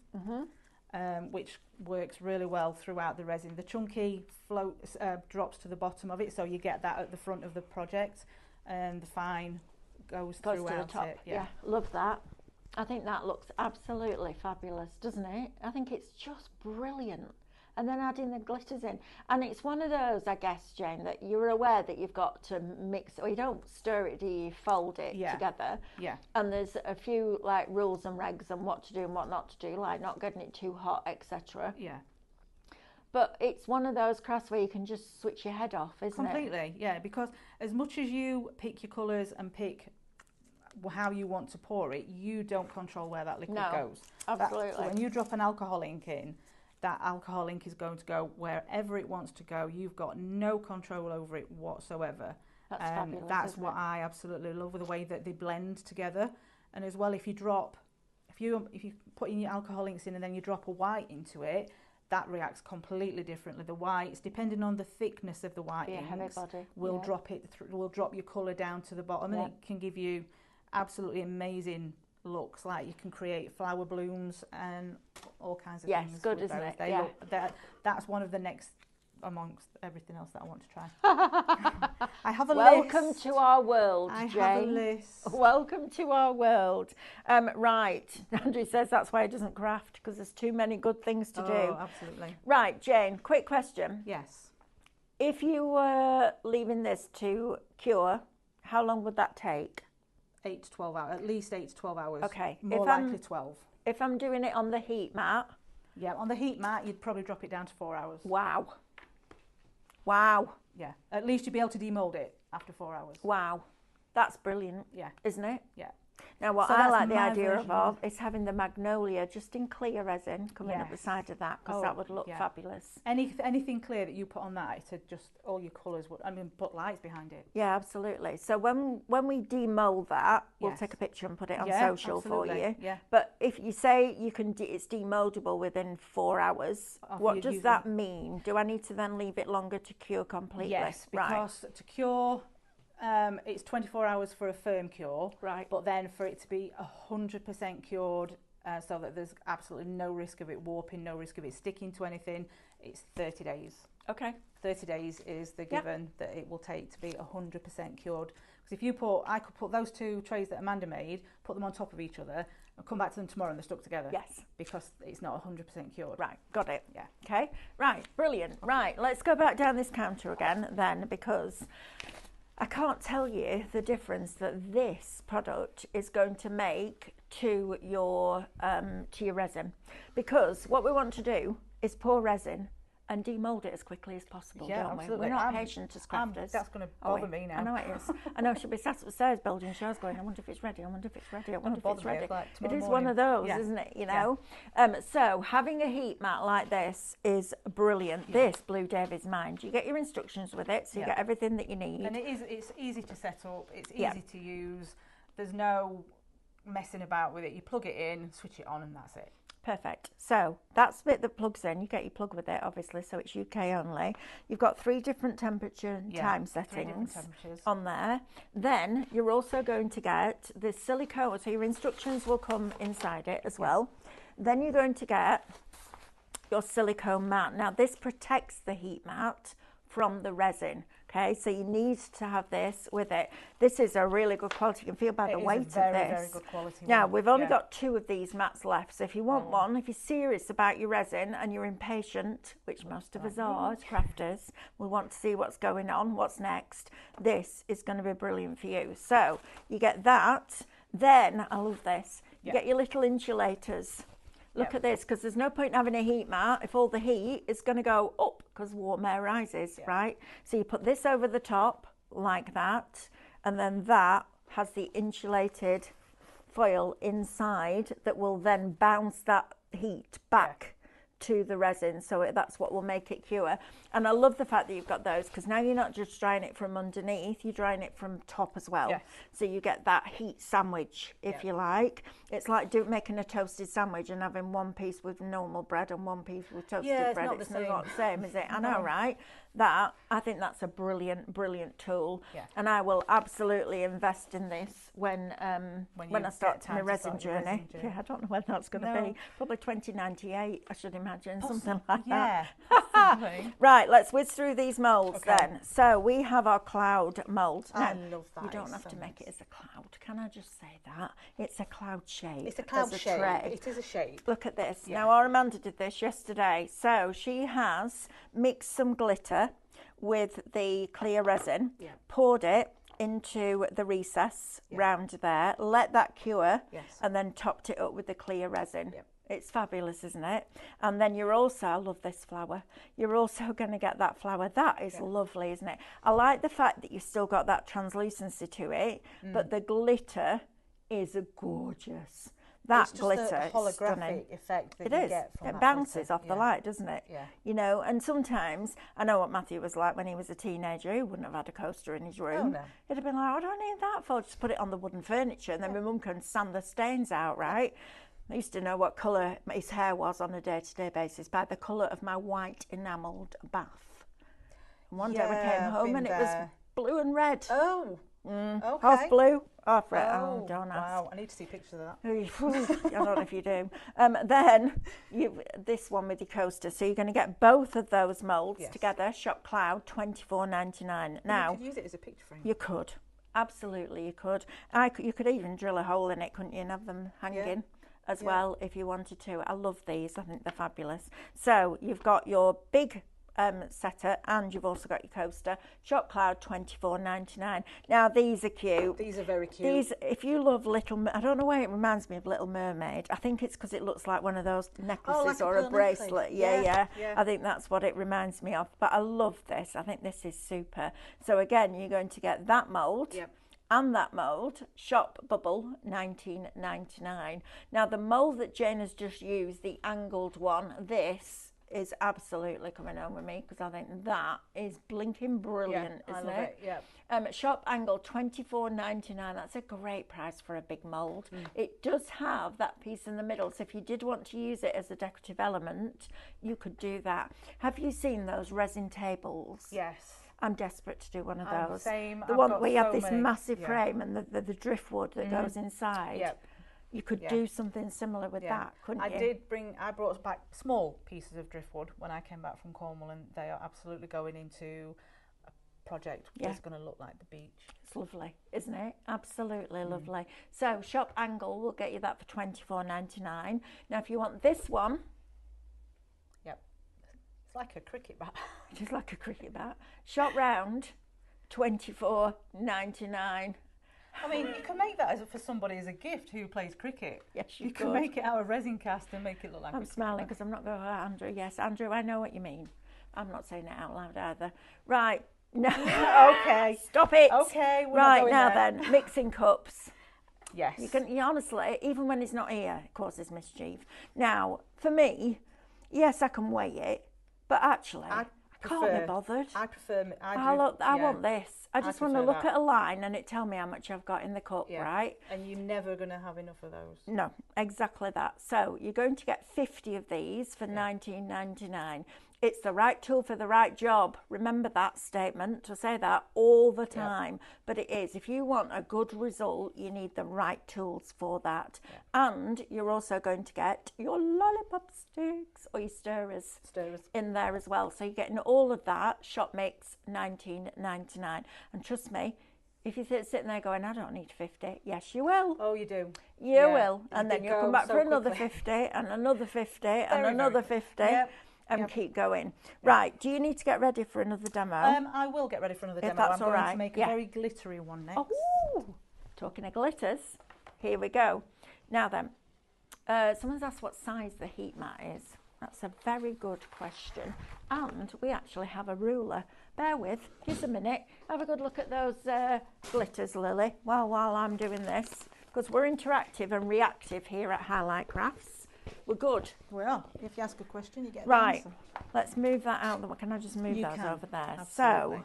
which works really well throughout the resin. The chunky floats, drops to the bottom of it, so you get that at the front of the project, and the fine goes Goes to throughout the top. it. Yeah, love that. I think that looks absolutely fabulous, doesn't it? I think it's just brilliant. And then adding the glitters in. And it's one of those, I guess, Jane, that you're aware that you've got to mix, or you don't stir it, do you? You fold it Yeah. together. Yeah. And there's a few like rules and regs and what to do and what not to do, like not getting it too hot, etc. Yeah. But it's one of those crafts where you can just switch your head off, isn't it? Completely, yeah, because as much as you pick your colours and pick how you want to pour it, you don't control where that liquid No, goes. absolutely. So when you drop an alcohol ink in, that alcohol ink is going to go wherever it wants to go. You've got no control over it whatsoever. That's And fabulous, that's isn't what it? I absolutely love, with the way that they blend together. And as well, if you put in your alcohol inks in and then you drop a white into it, that reacts completely differently. The whites, depending on the thickness of the white Yeah, heavy inks, body. will Yeah. drop your colour down to the bottom, Yeah. and it can give you absolutely amazing looks. Like you can create flower blooms and all kinds of Yes, things. good, with isn't those. it? They Yeah. look, that's one of the next amongst everything else that I want to try. I have a Welcome list. to our world, I Jane. have a list. Welcome to our world. Right, Andrew says that's why he doesn't craft, because there's too many good things to Oh, do. absolutely. Right, Jane, quick question. Yes. If you were leaving this to cure, how long would that take? 8 to 12 hours, at least 8 to 12 hours. Okay. More If I'm- likely 12. If I'm doing it on the heat mat, Yeah, on the heat mat, you'd probably drop it down to 4 hours. wow. Wow. Yeah, at least you'd be able to demold it after 4 hours. Wow. That's brilliant, Yeah, isn't it? yeah. Now, what So I that's like the my idea version of is having the magnolia just in clear resin coming up the Yes. side of that, because Oh, that would look yeah. fabulous. Anything clear that you put on that, it'd just, all your colours would, put lights behind it. Yeah, absolutely. So when we demold that, we'll Yes. take a picture and put it on Yeah, social absolutely, for you. yeah. But if you say you can, it's demoldable within 4 hours, After what you've does used that mean? Do I need to then leave it longer to cure completely? Yes, Right. because to cure, it's 24 hours for a firm cure. Right. But then for it to be 100% cured, so that there's absolutely no risk of it warping, no risk of it sticking to anything, it's 30 days. Okay. 30 days is the Yeah. given that it will take to be 100% cured. Because if I could put those two trays that Amanda made, put them on top of each other, and come back to them tomorrow and they're stuck together. Yes. Because it's not 100% cured. Right, got it. Yeah. Okay, right, brilliant. Right, let's go back down this counter again then, because I can't tell you the difference that this product is going to make to your resin. Because what we want to do is pour resin and demold it as quickly as possible, Yeah, don't we? absolutely. We're not I'm- patient as crafters. That's going to are we? bother me now. I know it is. I know she'll be sat upstairs building shows going, I wonder if it's ready, I wonder if it's ready, I wonder if bother it's me, ready. it's like It tomorrow is one morning. of those, Yeah. isn't it, you Yeah. know? So having a heat mat like this is brilliant. This blew David's mind. You get your instructions with it, so you Yeah. get everything that you need. And it's easy to set up, it's easy Yeah. to use, there's no messing about with it. You plug it in, switch it on, and that's it. Perfect. So that's the bit that plugs in. You get your plug with it, obviously, so it's UK only. You've got 3 different temperature and time settings on there. Then you're also going to get the silicone, so your instructions will come inside it as well. Then you're going to get your silicone mat. Now this protects the heat mat from the resin. Okay, so you need to have this with it. This is a really good quality. You can feel by the weight of this. Very good quality. Now, we've only got 2 of these mats left. So if you want one, if you're serious about your resin and you're impatient, which most of us are as crafters, we want to see what's going on, what's next. This is going to be brilliant for you. So you get that. Then, I love this, you get your little insulators. Look at this, because there's no point in having a heat mat if all the heat is going to go up because warm air rises, right? So you put this over the top like that, and then that has the insulated foil inside that will then bounce that heat back to the resin, so that's what will make it cure. And I love the fact that you've got those, because now you're not just drying it from underneath, you're drying it from top as well. So you get that heat sandwich, if you like. It's like making a toasted sandwich and having one piece with normal bread and one piece with toasted bread. It's not the same, is it? I know, right? I think that's a brilliant tool, and I will absolutely invest in this when I start my resin journey. Yeah, I don't know when that's going to be. Probably 2098, I should imagine, something like that. Right, let's whiz through these moulds then. So we have our cloud mould. Now, I love that. You don't have to make it as a cloud. Can I just say that? It's a cloud shape. It's a cloud shape. Tray. It is a shape. Look at this. Now, our Amanda did this yesterday. So she has mixed some glitter with the clear resin, poured it into the recess round there, let that cure, and then topped it up with the clear resin. It's fabulous, isn't it? And then you're also, I love this flower, you're also going to get that flower. That is lovely, isn't it? I like the fact that you've still got that translucency to it, but the glitter is gorgeous. That it's glitter, just a holographic effect that you get from it bounces off the light, doesn't it? You know, and sometimes, I know what Matthew was like when he was a teenager. He wouldn't have had a coaster in his room. He'd have been like, I don't need that for, just put it on the wooden furniture, and then my mum can sand the stains out, right? I used to know what colour his hair was on a day-to-day basis by the colour of my white enamelled bath. And one day we came home and it was blue and red. Half blue, half red. Oh, don't ask. Wow, I need to see pictures of that. I don't know if you do. Then this one with your coaster. So you're going to get both of those moulds together. Shop Cloud, $24.99. Now you could use it as a picture frame. You could, absolutely, you could. You could even drill a hole in it, couldn't you, and have them hanging as well if you wanted to. I love these. I think they're fabulous. So you've got your big setter, and you've also got your coaster. Shop Cloud, $24.99. Now these are cute. These are very cute. These, if you love I don't know why it reminds me of Little Mermaid. I think it's because it looks like one of those necklaces or a bracelet. Yeah. I think that's what it reminds me of. But I love this. I think this is super. So again, you're going to get that mould. And that mould, Shop Bubble, $19.99. Now the mould that Jane has just used, the angled one, this is absolutely coming home with me, because I think that is blinking brilliant, isn't it? Shop Angle, $24.99. That's a great price for a big mould. It does have that piece in the middle, so if you did want to use it as a decorative element, you could do that. Have you seen those resin tables? Yes. I'm desperate to do one of those. Same. The one where you have this massive frame and the driftwood that goes inside. You could do something similar with that, couldn't you? I brought back small pieces of driftwood when I came back from Cornwall, and they are absolutely going into a project that's going to look like the beach. It's lovely, isn't it? Absolutely lovely. So Shop Angle will get you that for $24.99. Now if you want this one, like a cricket bat. Just like a cricket bat. Shop Round, $24.99. I mean, you can make that for somebody as a gift who plays cricket. Yes, you can make it out of resin cast and make it look like. I'm smiling because I'm not going, Andrew. Yes, Andrew, I know what you mean. I'm not saying it out loud either. Right. No. Okay. Stop it. Okay. Right now then, mixing cups. Yes. You honestly, even when it's not here, it causes mischief. Now, for me, yes, I can weigh it. But actually, Can't be bothered. I prefer. I want this. I just want to look that. at a line and it tell me how much I've got in the cup, right? And you're never going to have enough of those. No, exactly that. So you're going to get 50 of these for $19.99. It's the right tool for the right job. Remember that statement, to say that all the time. But it is. If you want a good result, you need the right tools for that. And you're also going to get your lollipop sticks or your stirrers in there as well. So you're getting all of that. Shop makes $19.99. And trust me, if you're sitting there going, I don't need 50, yes, you will. Oh, you do. You will. And then you'll come back for another 50 and another 50 and another 50. And keep going. Right, do you need to get ready for another demo? I will get ready for another demo. That's I'm all going right. to make a very glittery one next. Oh, talking of glitters, here we go. Now then, someone's asked what size the heat mat is. That's a very good question. And we actually have a ruler. Bear with, just a minute. Have a good look at those glitters, Lily, while I'm doing this. Because we're interactive and reactive here at Highlight Crafts. We're good. We are. If you ask a question, you get right. the answer. Let's move that out. Can I just move those over there? Absolutely. So,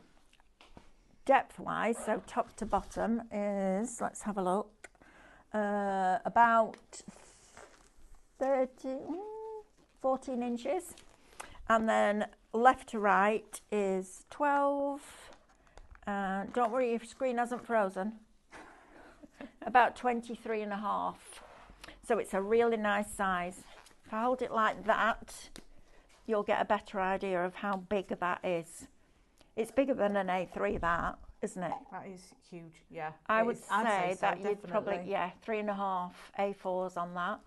depth-wise, so top to bottom is, let's have a look, about 14 inches. And then left to right is 12. Don't worry, your screen hasn't frozen. About 23 and a half. So it's a really nice size. If I hold it like that, you'll get a better idea of how big that is. It's bigger than an A3, that, isn't it? That is huge, yeah. I would say so, that you'd probably, 3.5 A4s on that.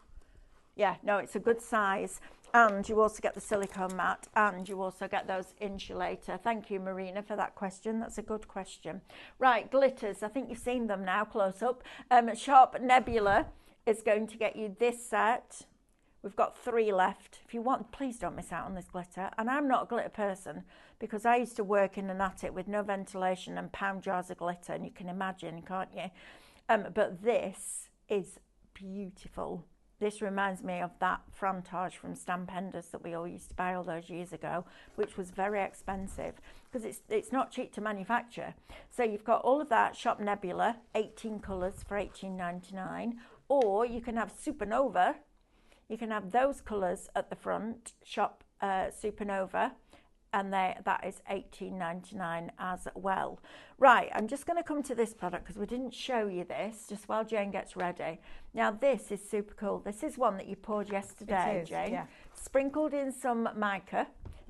Yeah, no, it's a good size. And you also get the silicone mat, and you also get those insulator. Thank you, Marina, for that question. That's a good question. Right, glitters. I think you've seen them now, close up. Sharp Nebula is going to get you this set. We've got 3 left. If you want, please don't miss out on this glitter. And I'm not a glitter person because I used to work in an attic with no ventilation and pound jars of glitter, and you can imagine, can't you? But this is beautiful. This reminds me of that Frantage from Stampenders that we all used to buy all those years ago, which was very expensive because it's not cheap to manufacture. So you've got all of that, Shop Nebula, 18 colours for $18.99. Or you can have Supernova. You can have those colours at the front, Shop Supernova, and that is $18.99 as well. Right, I'm just going to come to this product because we didn't show you this, just while Jane gets ready. Now this is super cool. This is one that you poured yesterday, Jane. Yeah. Sprinkled in some mica,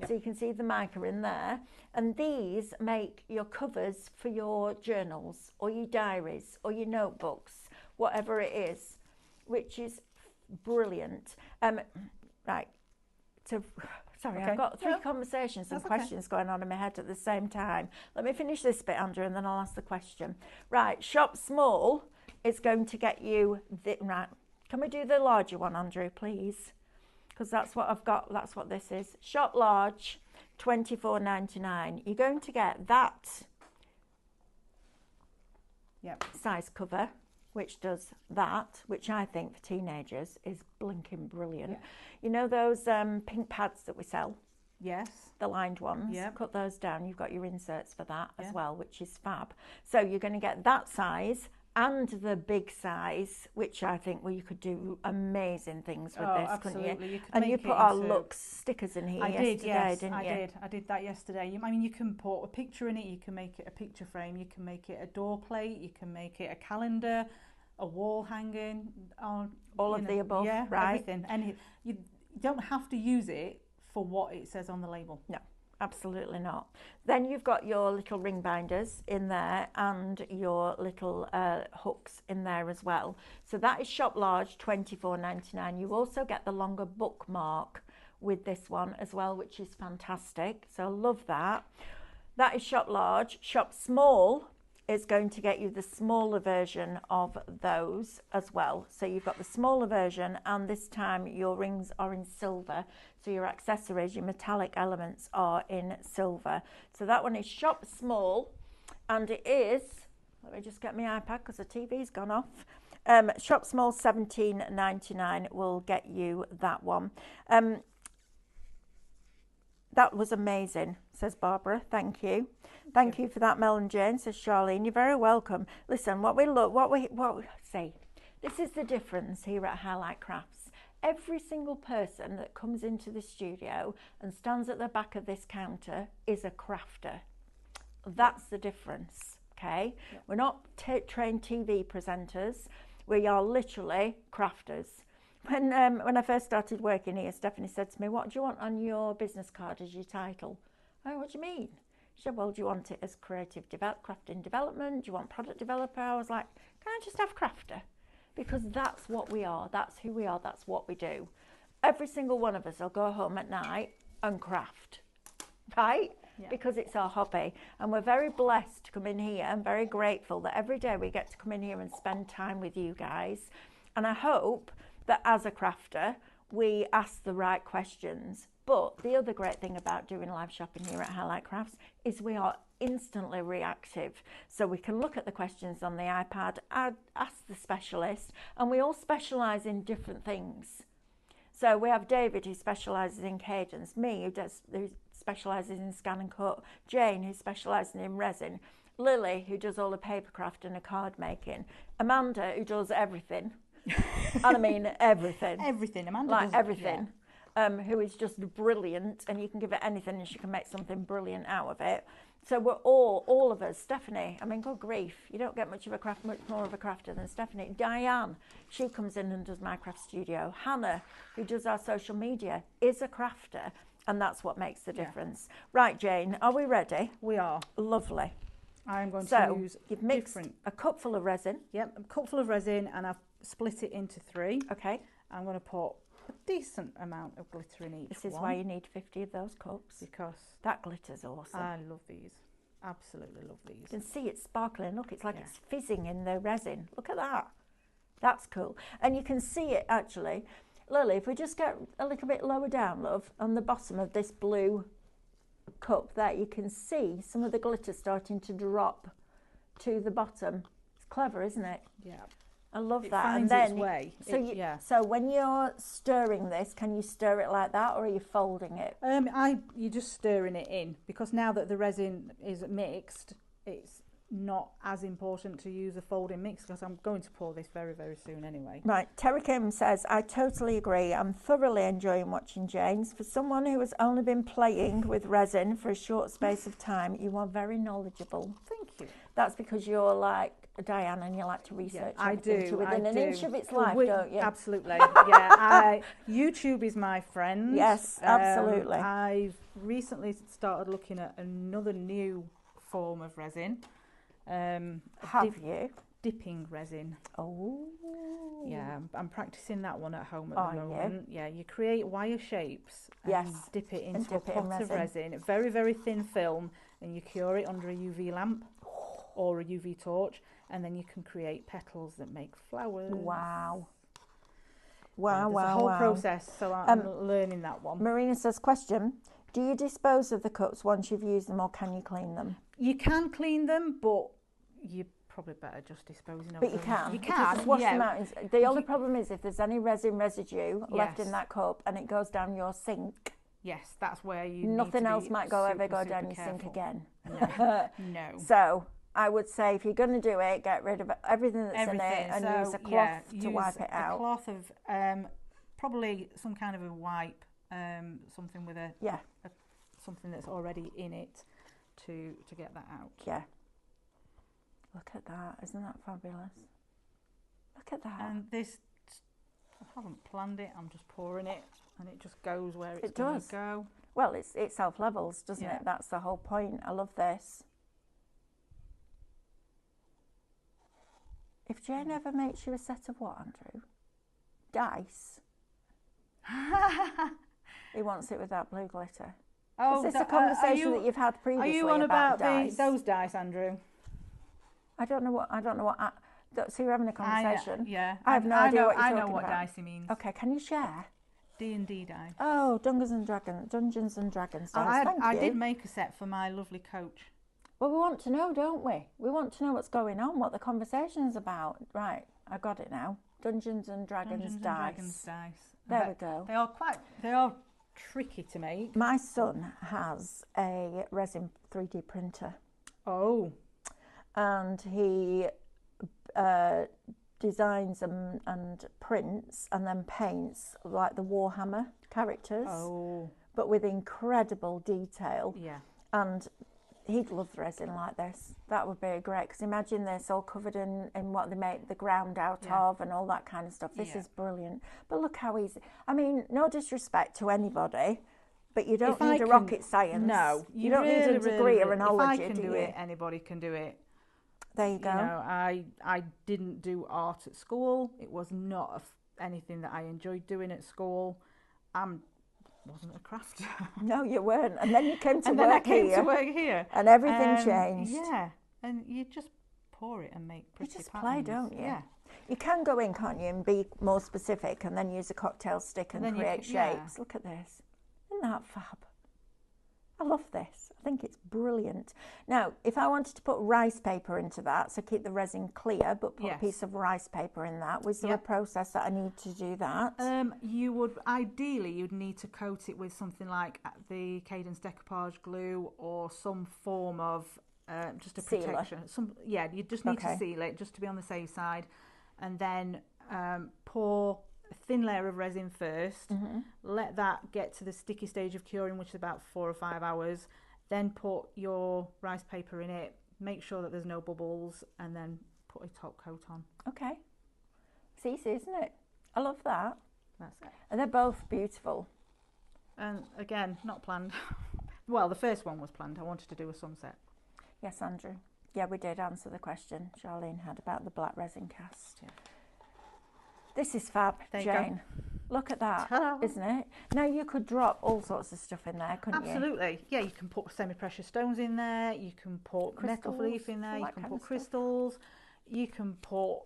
so you can see the mica in there. And these make your covers for your journals or your diaries or your notebooks, whatever it is, which is brilliant. Right, so sorry, I've got 3 conversations and questions going on in my head at the same time. Let me finish this bit, Andrew, and then I'll ask the question. Right, Shop Small is going to get you right. Can we do the larger one, Andrew, please? Because that's what I've got. That's what this is. Shop Large, $24.99. You're going to get that size cover, which does that, which I think for teenagers is blinking brilliant. Yeah. You know those pink pads that we sell? Yes. The lined ones? Yeah. Cut those down. You've got your inserts for that as well, which is fab. So you're going to get that size and the big size, which I think, well, you could do amazing things with this, absolutely. Couldn't you? You could and make you put it our into... Lux stickers in here yesterday, didn't you? I did that yesterday. I mean, you can put a picture in it, you can make it a picture frame, you can make it a door plate, you can make it a calendar, a wall hanging, on all of the above, right? Everything. And you don't have to use it for what it says on the label. No, absolutely not. Then you've got your little ring binders in there and your little hooks in there as well. So that is Shop Large, $24.99. You also get the longer bookmark with this one as well, which is fantastic. So I love that. That is Shop Large. Shop Small is going to get you the smaller version of those as well. So you've got the smaller version, and this time your rings are in silver. So your accessories, your metallic elements are in silver. So that one is Shop Small, and it is, let me just get my iPad because the TV's gone off. Shop Small, $17.99 will get you that one. That was amazing, says Barbara. Thank you. Thank you for that, Mel and Jane, says Charlene. You're very welcome. Listen, what we say, this is the difference here at Highlight Crafts. Every single person that comes into the studio and stands at the back of this counter is a crafter. That's the difference, okay? Yeah. We're not trained TV presenters. We are literally crafters. When I first started working here, Stephanie said to me, what do you want on your business card as your title? Oh, what do you mean? She said, well, do you want it as creative crafting development? Do you want product developer? I was like, can I just have crafter? Because that's what we are. That's who we are. That's what we do. Every single one of us will go home at night and craft, right? Yeah. Because it's our hobby. And we're very blessed to come in here and very grateful that every day we get to come in here and spend time with you guys. And I hope that as a crafter, we ask the right questions. But the other great thing about doing live shopping here at Highlight Crafts is we are instantly reactive. So we can look at the questions on the iPad, ask the specialist, and we all specialise in different things. So we have David, who specialises in cadence, me, who specialises in scan and cut, Jane, who specialises in resin, Lily, who does all the paper craft and the card making, Amanda, who does everything. And I mean everything. Everything, Amanda like does everything. Yeah. Who is just brilliant, and you can give it anything and she can make something brilliant out of it. So we're all of us. Stephanie, I mean, good grief, you don't get much more of a crafter than Stephanie. Diane, she comes in and does my craft studio. Hannah, who does our social media, is a crafter, and that's what makes the difference. Right, Jane, are we ready? We are. Lovely. I'm going to use you've mixed a cupful of resin. Yep, a cupful of resin, and I've split it into 3. Okay. I'm going to put a decent amount of glitter in each one. This is why you need 50 of those cups. Because that glitter's awesome. I love these. Absolutely love these. You can see it's sparkling. Look, it's like it's fizzing in the resin. Look at that. That's cool. And you can see it actually. Lily, if we just get a little bit lower down, love, on the bottom of this blue cup there, you can see some of the glitter starting to drop to the bottom. It's clever, isn't it? Yeah. I love it that. Finds and then, its way. So when you're stirring this, can you stir it like that, or are you folding it? You're just stirring it in, because now that the resin is mixed, it's not as important to use a folding mix, because I'm going to pour this very, very soon anyway. Right. Terry Kim says, I totally agree. I'm thoroughly enjoying watching James. For someone who has only been playing with resin for a short space of time, you are very knowledgeable. Thank you. That's because you're like Diane and you like to research everything to within an inch of its life, don't you? Absolutely. Yeah. YouTube is my friend. Yes, absolutely. I've recently started looking at another new form of resin. Have you? Dipping resin. Oh. Yeah, I'm practicing that one at home at the moment. Yeah, you create wire shapes and dip it into a pot of resin. Very, very thin film, and you cure it under a UV lamp or a UV torch, and then you can create petals that make flowers. Wow. Wow, wow, a whole process, so I'm learning that one. Marina says, question, do you dispose of the cups once you've used them, or can you clean them? You can clean them, but you probably better just disposing of them. But you can. You can. Just wash them out. The only problem is if there's any resin residue left in that cup and it goes down your sink. Yes, that's where you nothing else might ever go down your sink again. No. No. So I would say if you're going to do it, get rid of everything that's in it and use a cloth to wipe it out. A cloth of probably some kind of a wipe, something with something that's already in it to get that out. Yeah. Look at that. Isn't that fabulous? Look at that. And this, I haven't planned it. I'm just pouring it and it just goes where it's going to go. Well, it self-levels, doesn't it? That's the whole point. I love this. If Jane ever makes you a set of what, Andrew? Dice. He wants it with that blue glitter. Oh, is this a conversation that you've had previously? Are you on about dice? Those dice, Andrew? I don't know what. So you're having a conversation. I have no idea what you're talking about. I know what dice he means. Okay, can you share? D&D dice. Oh, Dungeons and Dragons dice. I did make a set for my lovely coach. Well, we want to know, don't we? We want to know what's going on, what the conversation's about. Right, I got it now. Dungeons and Dragons dice. Dragons dice. There we go. They are tricky to make. My son has a resin 3D printer. Oh. And he designs and prints and then paints like the Warhammer characters. Oh. But with incredible detail. Yeah. And he'd love resin like this. That would be great, because imagine this all covered in what they make the ground out of and all that kind of stuff. This is brilliant. But look how easy. I mean, no disrespect to anybody, but you don't need a rocket science. No, you don't need a degree or an ology. If I can do it, anybody can do it. There you go. You know, I didn't do art at school. It was not anything that I enjoyed doing at school. Wasn't a crafter. No, you weren't. And then you came to and work then I came here. to work here. And everything changed. Yeah. And you just pour it and make pretty patterns. You just patterns. play, don't you? Yeah. You can go in, can't you, and be more specific and then use a cocktail stick and create shapes. Yeah. Look at this. Isn't that fab? I love this. I think it's brilliant. Now, if I wanted to put rice paper into that, so keep the resin clear, but put a piece of rice paper in that, was there a process that I need to do that? You would, ideally, you'd need to coat it with something like the Cadence decoupage glue or some form of just a protection. You just need to seal it just to be on the safe side. And then pour a thin layer of resin first, let that get to the sticky stage of curing, which is about 4 or 5 hours, then put your rice paper in it, make sure that there's no bubbles, and then put a top coat on. Okay. It's easy, isn't it? I love that. That's it. And they're both beautiful. And again, not planned. Well, the first one was planned. I wanted to do a sunset. Yes, Andrew. Yeah, we did answer the question Charlene had about the black resin cast. Yeah. This is fab, Jane. Look at that, isn't it? Now you could drop all sorts of stuff in there, couldn't you? Absolutely. Yeah, you can put semi-precious stones in there. You can put metal leaf in there. You can put crystals. You can put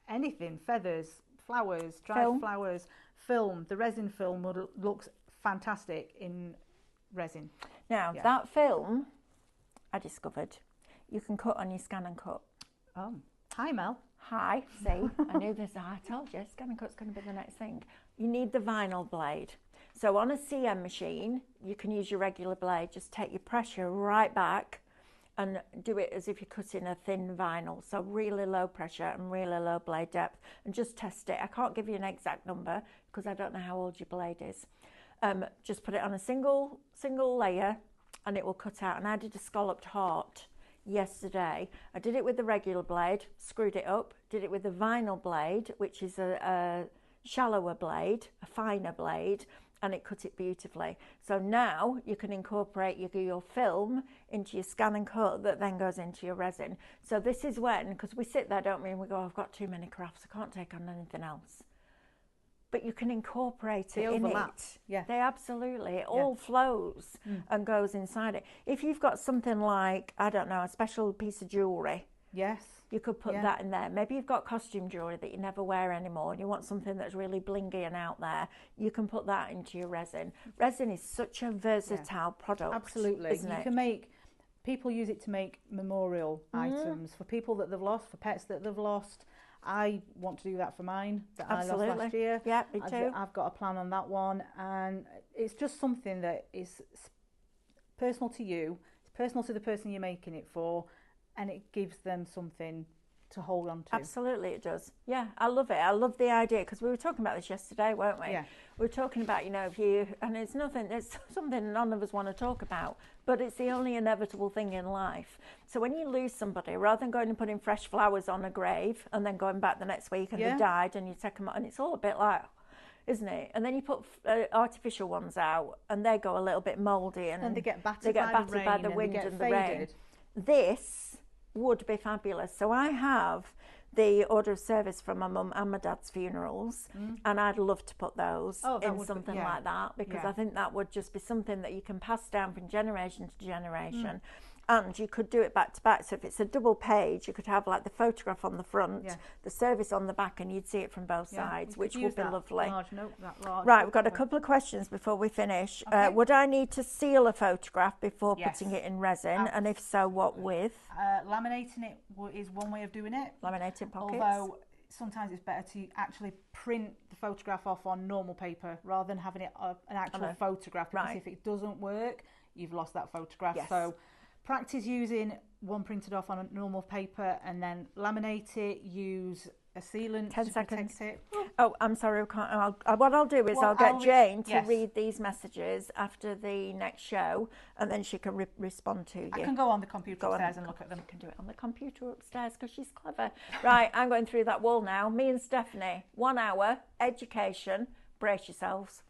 anything, feathers, flowers, dried flowers, film. The resin film looks fantastic in resin. Now, that film, I discovered, you can cut on your Scan and Cut. Oh, hi Mel. Hi, see, I knew this. I told you, Scan and Cut's going to be the next thing. You need the vinyl blade. So on a CM machine, you can use your regular blade. Just take your pressure right back and do it as if you're cutting a thin vinyl. So really low pressure and really low blade depth, and just test it. I can't give you an exact number because I don't know how old your blade is. Just put it on a single layer and it will cut out. And I did a scalloped heart yesterday. I did it with the regular blade, screwed it up, did it with the vinyl blade, which is a shallower blade, a finer blade, and it cut it beautifully. So now you can incorporate your film into your Scan and Cut that then goes into your resin. So this is when, because we sit there, don't we, and we go, I've got too many crafts, I can't take on anything else. But you can incorporate it in it. Yeah. They absolutely, it all flows and goes inside it. If you've got something like, I don't know, a special piece of jewellery. Yes. You could put that in there. Maybe you've got costume jewellery that you never wear anymore and you want something that's really blingy and out there. You can put that into your resin. Resin is such a versatile product. Absolutely. Isn't it? Can make, people use it to make memorial items for people that they've lost, for pets that they've lost. I want to do that for mine that I lost last year. Yeah, me too. I've got a plan on that one, and it's just something that is personal to you. It's personal to the person you're making it for, and it gives them something to hold on to. Absolutely, it does. Yeah, I love it. I love the idea, because we were talking about this yesterday, weren't we? Yeah. We were talking about, if you, and it's something none of us want to talk about, but it's the only inevitable thing in life. So when you lose somebody, rather than going and putting fresh flowers on a grave and then going back the next week and they died and you take them out, and it's all a bit like, isn't it? And then you put artificial ones out and they go a little bit mouldy and they get battered by the wind and the rain. This would be fabulous. So I have the order of service from my mum and my dad's funerals, and I'd love to put those in something like that, because I think that would just be something that you can pass down from generation to generation. And you could do it back to back. So if it's a double page, you could have like the photograph on the front, the service on the back, and you'd see it from both sides, which would be lovely. Right, we've got a couple of questions before we finish. Okay. Would I need to seal a photograph before putting it in resin? And if so, what with? Laminating it is one way of doing it. Laminating pockets. Although sometimes it's better to actually print the photograph off on normal paper rather than having it an actual photograph, because if it doesn't work, you've lost that photograph. Yes. So practice using one printed off on a normal paper and then laminate it, use a sealant 10 to seconds. protect it. Oh, I'm sorry, what I'll do is I'll get Jane to read these messages after the next show, and then she can respond to you. I can go on the computer upstairs and look at them. I can do it on the computer upstairs because she's clever. Right, I'm going through that wall now. Me and Stephanie, 1 hour, education, brace yourselves.